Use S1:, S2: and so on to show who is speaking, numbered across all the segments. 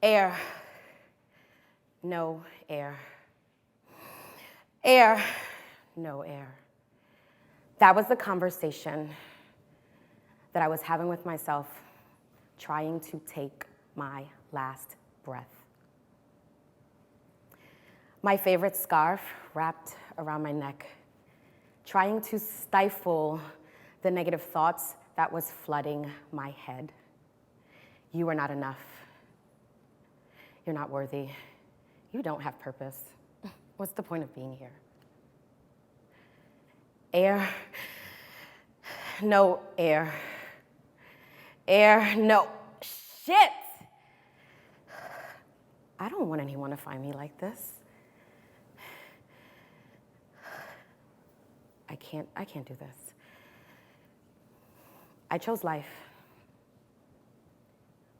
S1: Air, no air. Air, no air. That was the conversation that I was having with myself, trying to take my last breath. My favorite scarf wrapped around my neck, trying to stifle the negative thoughts that was flooding my head. You are not enough. You're not worthy. You don't have purpose. What's the point of being here? Air, no air. Air, no. Shit! I don't want anyone to find me like this. I can't do this. I chose life.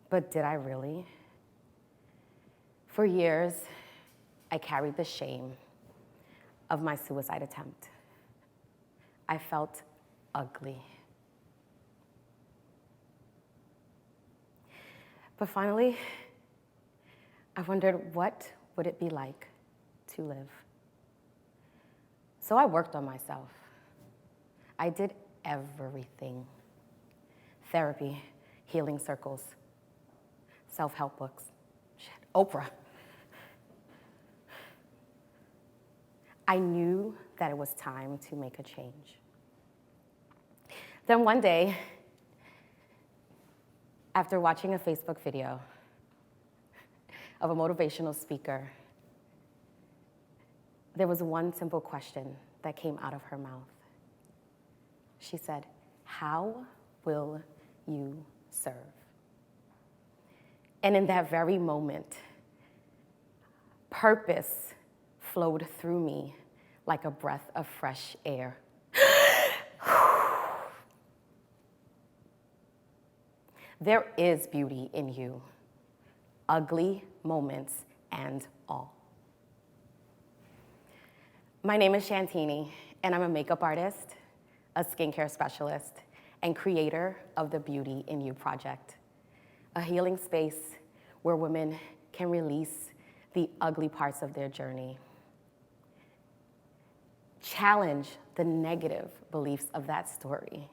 S1: But did I really? For years, I carried the shame of my suicide attempt. I felt ugly. But finally, I wondered, what would it be like to live? So I worked on myself. I did everything. Therapy, healing circles, self-help books, Oprah. I knew that it was time to make a change. Then one day, after watching a Facebook video of a motivational speaker, there was one simple question that came out of her mouth. She said, "How will you serve?" And in that very moment, purpose flowed through me like a breath of fresh air. There is beauty in you, ugly moments and all. My name is Shantini, and I'm a makeup artist, a skincare specialist, and creator of the Beauty in You project, a healing space where women can release the ugly parts of their journey, challenge the negative beliefs of that story,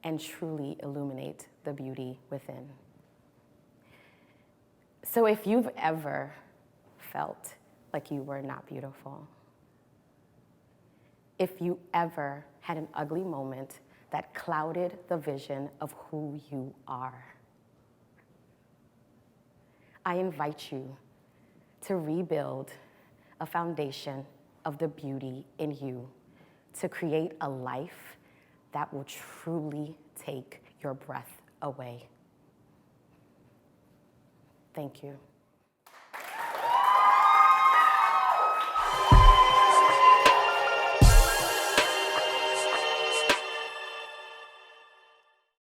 S1: and truly illuminate the beauty within. So if you've ever felt like you were not beautiful, if you ever had an ugly moment that clouded the vision of who you are, I invite you to rebuild a foundation of the beauty in you, to create a life that will truly take your breath away. Thank you.